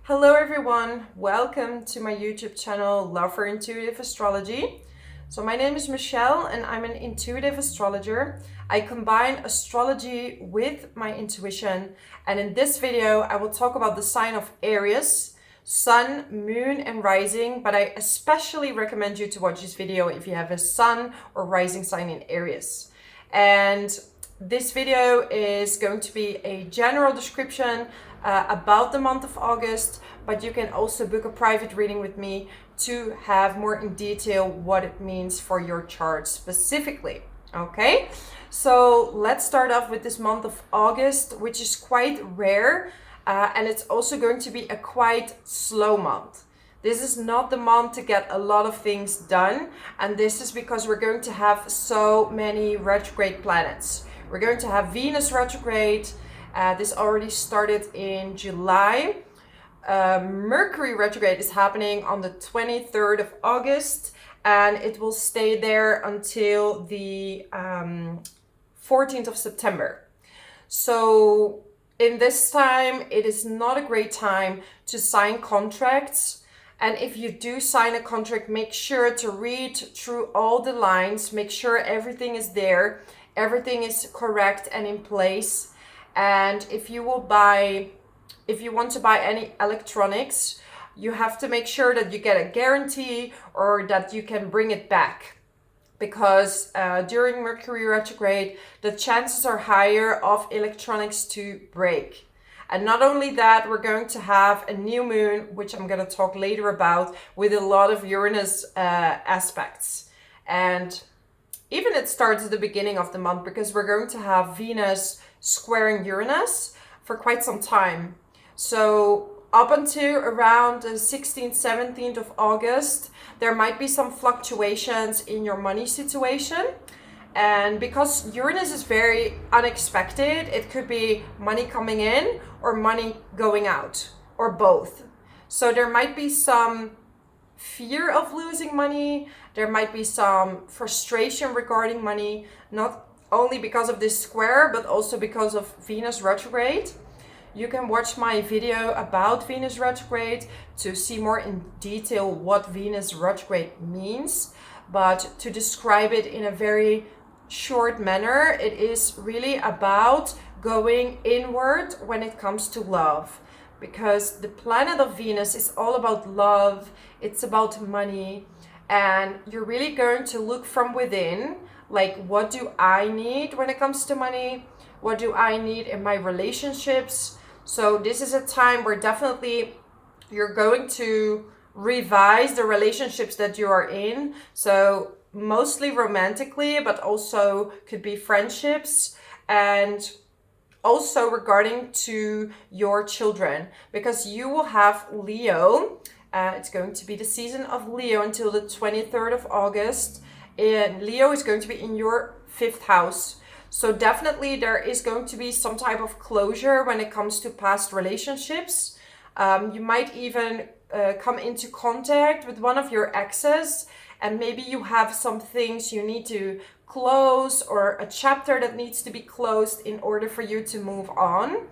Hello everyone, welcome to my YouTube channel Love for Intuitive Astrology. So my name is Michelle and I'm an intuitive astrologer. I combine astrology with my intuition, and in this video I will talk about the sign of Aries, Sun, Moon and Rising, but I especially recommend you to watch this video if you have a Sun or Rising sign in Aries. And this video is going to be a general description about the month of August, but you can also book a private reading with me to have more in detail what it means for your chart specifically. Okay, so let's start off with this month of August, which is quite rare, and it's also going to be a quite slow month. This is not the month to get a lot of things done, and this is because we're going to have so many retrograde planets. We're going to have Venus retrograde. This already started in July. Mercury retrograde is happening on the 23rd of August, and it will stay there until the 14th of September. So in this time, it is not a great time to sign contracts. And if you do sign a contract, make sure to read through all the lines, make sure everything is there, everything is correct and in place. And if you want to buy any electronics, you have to make sure that you get a guarantee or that you can bring it back. Because during Mercury retrograde, the chances are higher of electronics to break. And not only that, we're going to have a new moon, which I'm going to talk later about, with a lot of Uranus aspects. And even it starts at the beginning of the month, because we're going to have Venus squaring Uranus for quite some time. So up until around the 16th, 17th of August, there might be some fluctuations in your money situation. And because Uranus is very unexpected, it could be money coming in or money going out, or both. So there might be some fear of losing money. There might be some frustration regarding money, not only because of this square, but also because of Venus retrograde. You can watch my video about Venus retrograde to see more in detail what Venus retrograde means. But to describe it in a very short manner, it is really about going inward when it comes to love. Because the planet of Venus is all about love, it's about money, and you're really going to look from within, like, what do I need when it comes to money? What do I need in my relationships? So this is a time where definitely you're going to revise the relationships that you are in. So mostly romantically, but also could be friendships, and also regarding to your children, because you will have Leo. It's going to be the season of Leo until the 23rd of August. And Leo is going to be in your 5th house. So definitely there is going to be some type of closure when it comes to past relationships. You might even come into contact with one of your exes, and maybe you have some things you need to close, or a chapter that needs to be closed in order for you to move on.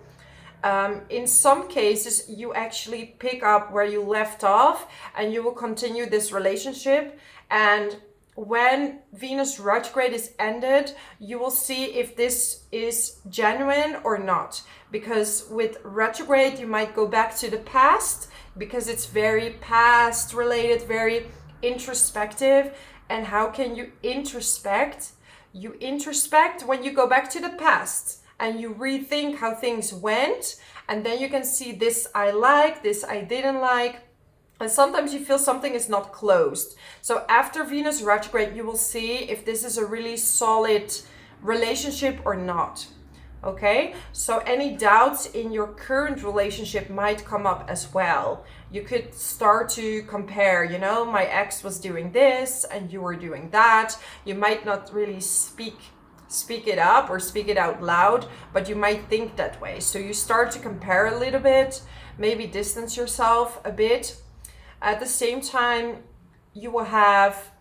In some cases, you actually pick up where you left off and you will continue this relationship. And when Venus retrograde is ended, you will see if this is genuine or not. Because with retrograde, you might go back to the past, because it's very past related, very introspective. And how can you introspect? You introspect when you go back to the past and you rethink how things went, and then you can see this I like, this I didn't like. And sometimes you feel something is not closed. So after Venus retrograde, you will see if this is a really solid relationship or not. Okay, so any doubts in your current relationship might come up as well. You could start to compare, my ex was doing this and you were doing that. You might not really speak it up or speak it out loud, but you might think that way. So you start to compare a little bit, maybe distance yourself a bit. At the same time, you will have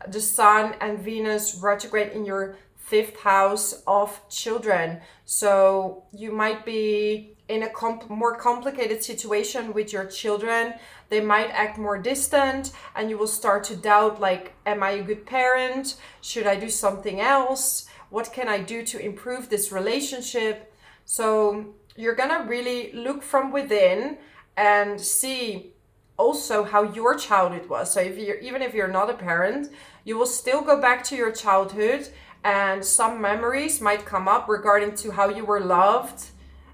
the Sun and Venus retrograde in your fifth house of children. So you might be in a more complicated situation with your children. They might act more distant and you will start to doubt, like, am I a good parent? Should I do something else? What can I do to improve this relationship? So you're gonna really look from within and see also how your childhood was. So even if you're not a parent, you will still go back to your childhood, and some memories might come up regarding to how you were loved,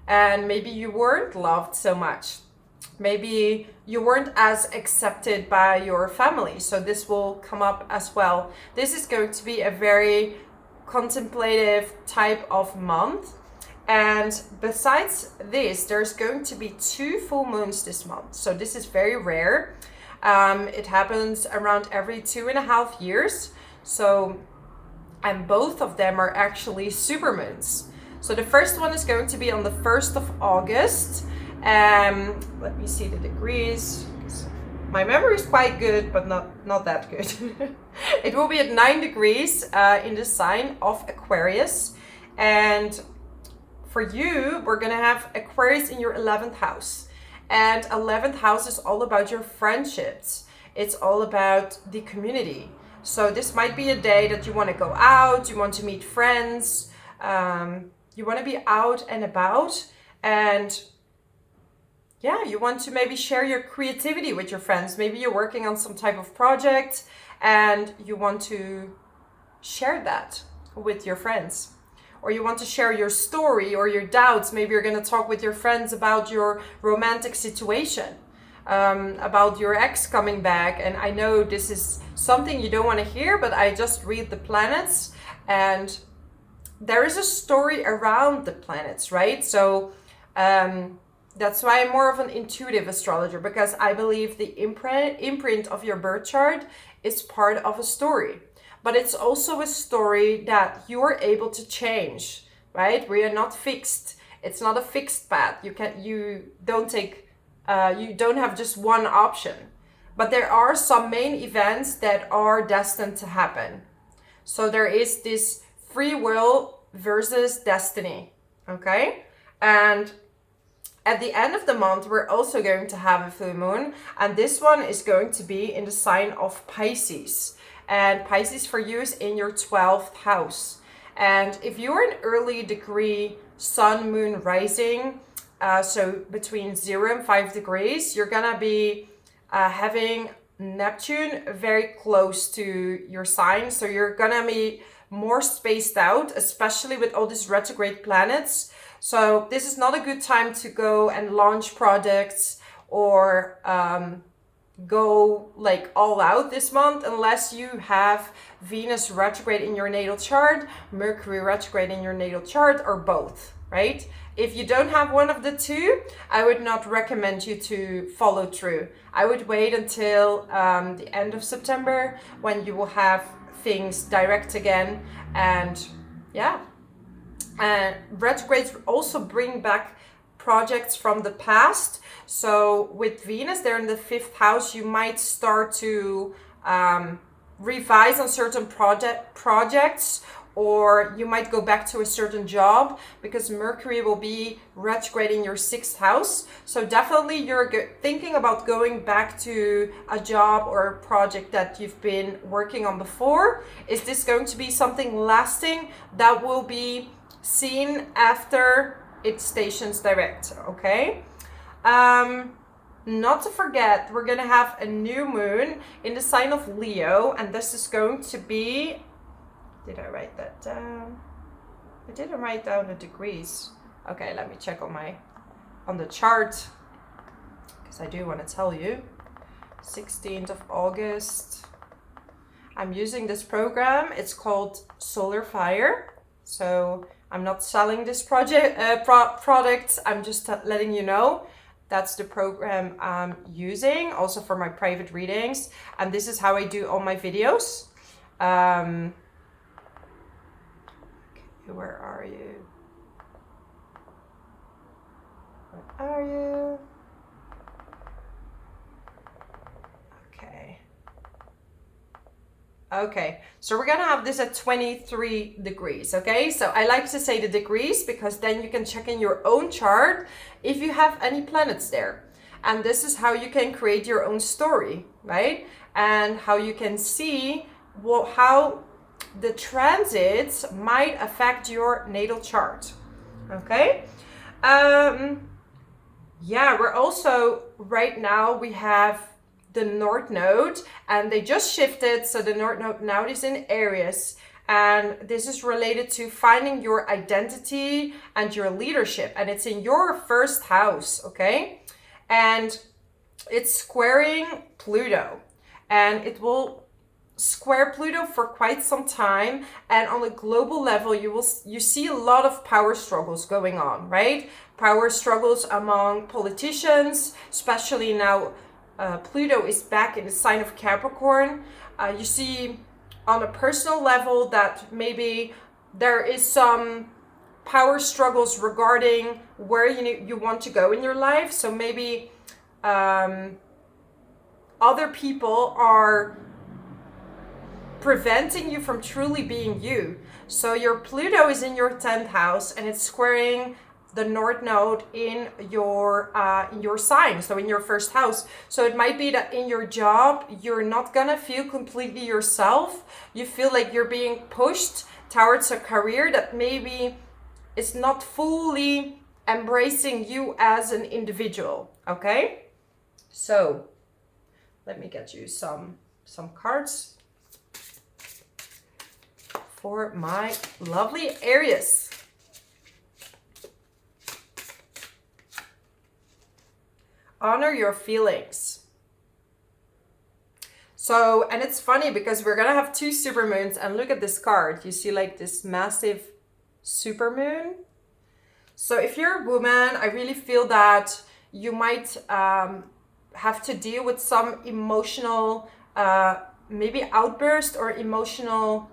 and maybe you weren't loved so much. Maybe you weren't as accepted by your family. So this will come up as well. This is going to be a very contemplative type of month. And besides this, there's going to be 2 full moons this month. So this is very rare. It happens around every 2.5 years. So, and both of them are actually supermoons. So the first one is going to be on the 1st of August. Let me see the degrees. My memory is quite good, but not that good. It will be at 9 degrees in the sign of Aquarius. And for you, we're gonna have Aquarius in your 11th house. And 11th house is all about your friendships. It's all about the community. So this might be a day that you want to go out, you want to meet friends, you want to be out and about, and yeah, you want to maybe share your creativity with your friends. Maybe you're working on some type of project and you want to share that with your friends. Or you want to share your story or your doubts. Maybe you're going to talk with your friends about your romantic situation, about your ex coming back. And I know this is something you don't want to hear, but I just read the planets and there is a story around the planets, right? So that's why I'm more of an intuitive astrologer, because I believe the imprint of your birth chart is part of a story. But it's also a story that you're able to change, right? We are not fixed. It's not a fixed path. You don't have just one option. But there are some main events that are destined to happen. So there is this free will versus destiny, okay? And at the end of the month, we're also going to have a full moon, and this one is going to be in the sign of Pisces. And Pisces for you is in your 12th house. And if you're an early degree sun, moon, rising, so between 0 and 5 degrees, you're gonna be having Neptune very close to your sign. So you're gonna be more spaced out, especially with all these retrograde planets. So this is not a good time to go and launch projects or go like all out this month, unless you have Venus retrograde in your natal chart, Mercury retrograde in your natal chart, or both, right? If you don't have one of the two, I would not recommend you to follow through. I would wait until the end of September, when you will have things direct again. And yeah, retrogrades also bring back projects from the past. So with Venus there in the 5th house, you might start to revise on certain projects, or you might go back to a certain job, because Mercury will be retrograde in your 6th house. So definitely you're thinking about going back to a job or a project that you've been working on before. Is this going to be something lasting? That will be seen after it stations direct, okay? Not to forget, we're gonna have a new moon in the sign of Leo, and this is going to be, did I write that down? I didn't write down the degrees. Okay, let me check on the chart, because I do want to tell you. 16th of August. I'm using this program. It's called Solar Fire. So I'm not selling this product. I'm just letting you know that's the program I'm using, also for my private readings. And this is how I do all my videos. Okay, where are you? Where are you? Okay. Okay, so we're gonna have this at 23 degrees, okay? So I like to say the degrees because then you can check in your own chart if you have any planets there. And this is how you can create your own story, right? And how you can see how the transits might affect your natal chart, okay? Yeah, we're also, right now we have the North Node, and they just shifted, so the North Node now is in Aries, and this is related to finding your identity and your leadership, and it's in your first house, okay? And it's squaring Pluto, and it will square Pluto for quite some time, and on a global level you see a lot of power struggles going on, right? Power struggles among politicians, especially now Pluto is back in the sign of Capricorn. You see on a personal level that maybe there is some power struggles regarding where you want to go in your life. So maybe other people are preventing you from truly being you. So your Pluto is in your 10th house, and it's squaring the North Node in your sign, so in your first house. So it might be that in your job you're not gonna feel completely yourself. You feel like you're being pushed towards a career that maybe is not fully embracing you as an individual, okay? So let me get you some cards for my lovely Aries. Honor your feelings. So, and it's funny because we're gonna have two supermoons, and look at this card. You see like this massive supermoon. So if you're a woman, I really feel that you might have to deal with some emotional maybe outburst or emotional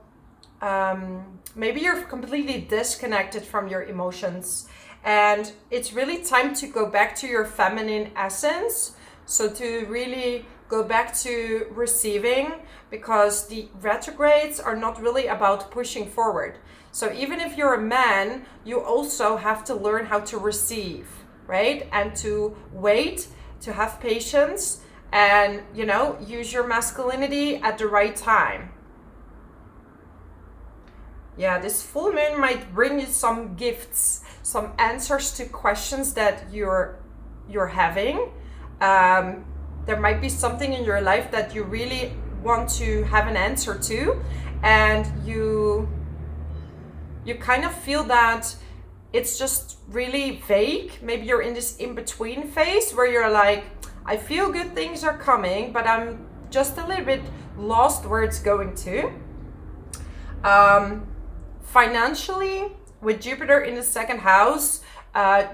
maybe you're completely disconnected from your emotions, and it's really time to go back to your feminine essence. So to really go back to receiving, because the retrogrades are not really about pushing forward. So even if you're a man, you also have to learn how to receive, right? And to wait, to have patience, and use your masculinity at the right time. Yeah, this full moon might bring you some gifts, some answers to questions that you're having. There might be something in your life that you really want to have an answer to, and you kind of feel that it's just really vague. Maybe you're in this in-between phase where you're like, I feel good things are coming, but I'm just a little bit lost where it's going to. Financially, with Jupiter in the second house,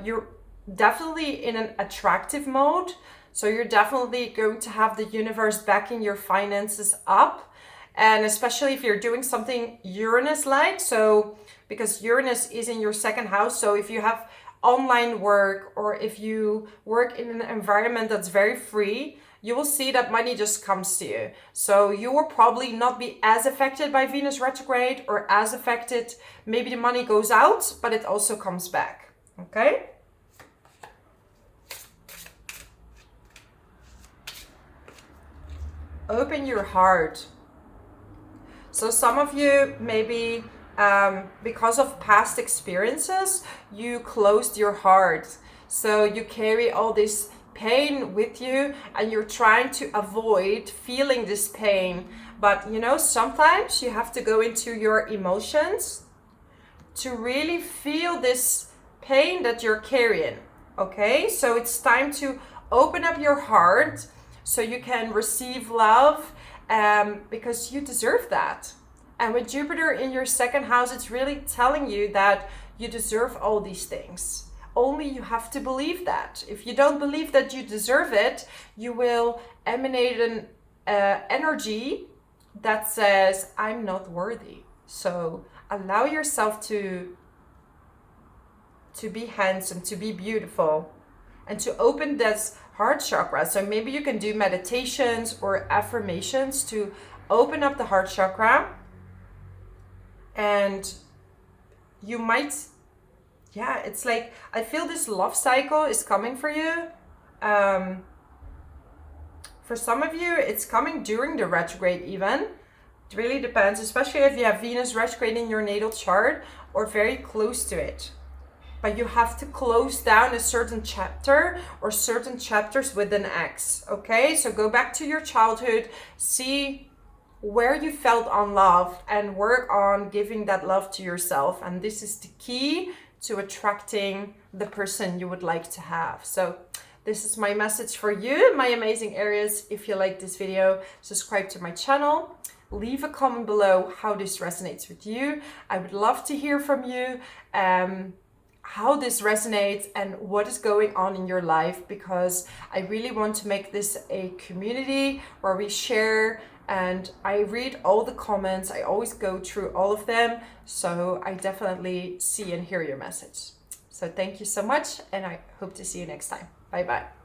you're definitely in an attractive mode. So you're definitely going to have the universe backing your finances up. And especially if you're doing something Uranus-like. So because Uranus is in your second house. So if you have online work, or if you work in an environment that's very free, you will see that money just comes to you. So you will probably not be as affected by Venus retrograde, or as affected. Maybe the money goes out, but it also comes back, okay? Open your heart. So some of you maybe because of past experiences, you closed your heart. So you carry all this pain with you, and you're trying to avoid feeling this pain. But sometimes you have to go into your emotions to really feel this pain that you're carrying, okay? So it's time to open up your heart so you can receive love, because you deserve that. And with Jupiter in your second house, it's really telling you that you deserve all these things. Only you have to believe that. If you don't believe that you deserve it, you will emanate an energy that says, I'm not worthy. So allow yourself to be handsome, to be beautiful, and to open this heart chakra. So maybe you can do meditations or affirmations to open up the heart chakra, and you might, yeah, it's like, I feel this love cycle is coming for you. For some of you, it's coming during the retrograde even. It really depends, especially if you have Venus retrograde in your natal chart or very close to it. But you have to close down a certain chapter or certain chapters with an X, okay? So go back to your childhood, see where you felt unloved, and work on giving that love to yourself. And this is the key to attracting the person you would like to have. So this is my message for you, my amazing Aries. If you like this video, subscribe to my channel. Leave a comment below how this resonates with you. I would love to hear from you. How this resonates and what is going on in your life, because I really want to make this a community where we share, and I read all the comments. I always go through all of them, so I definitely see and hear your message. So thank you so much, and I hope to see you next time. Bye bye.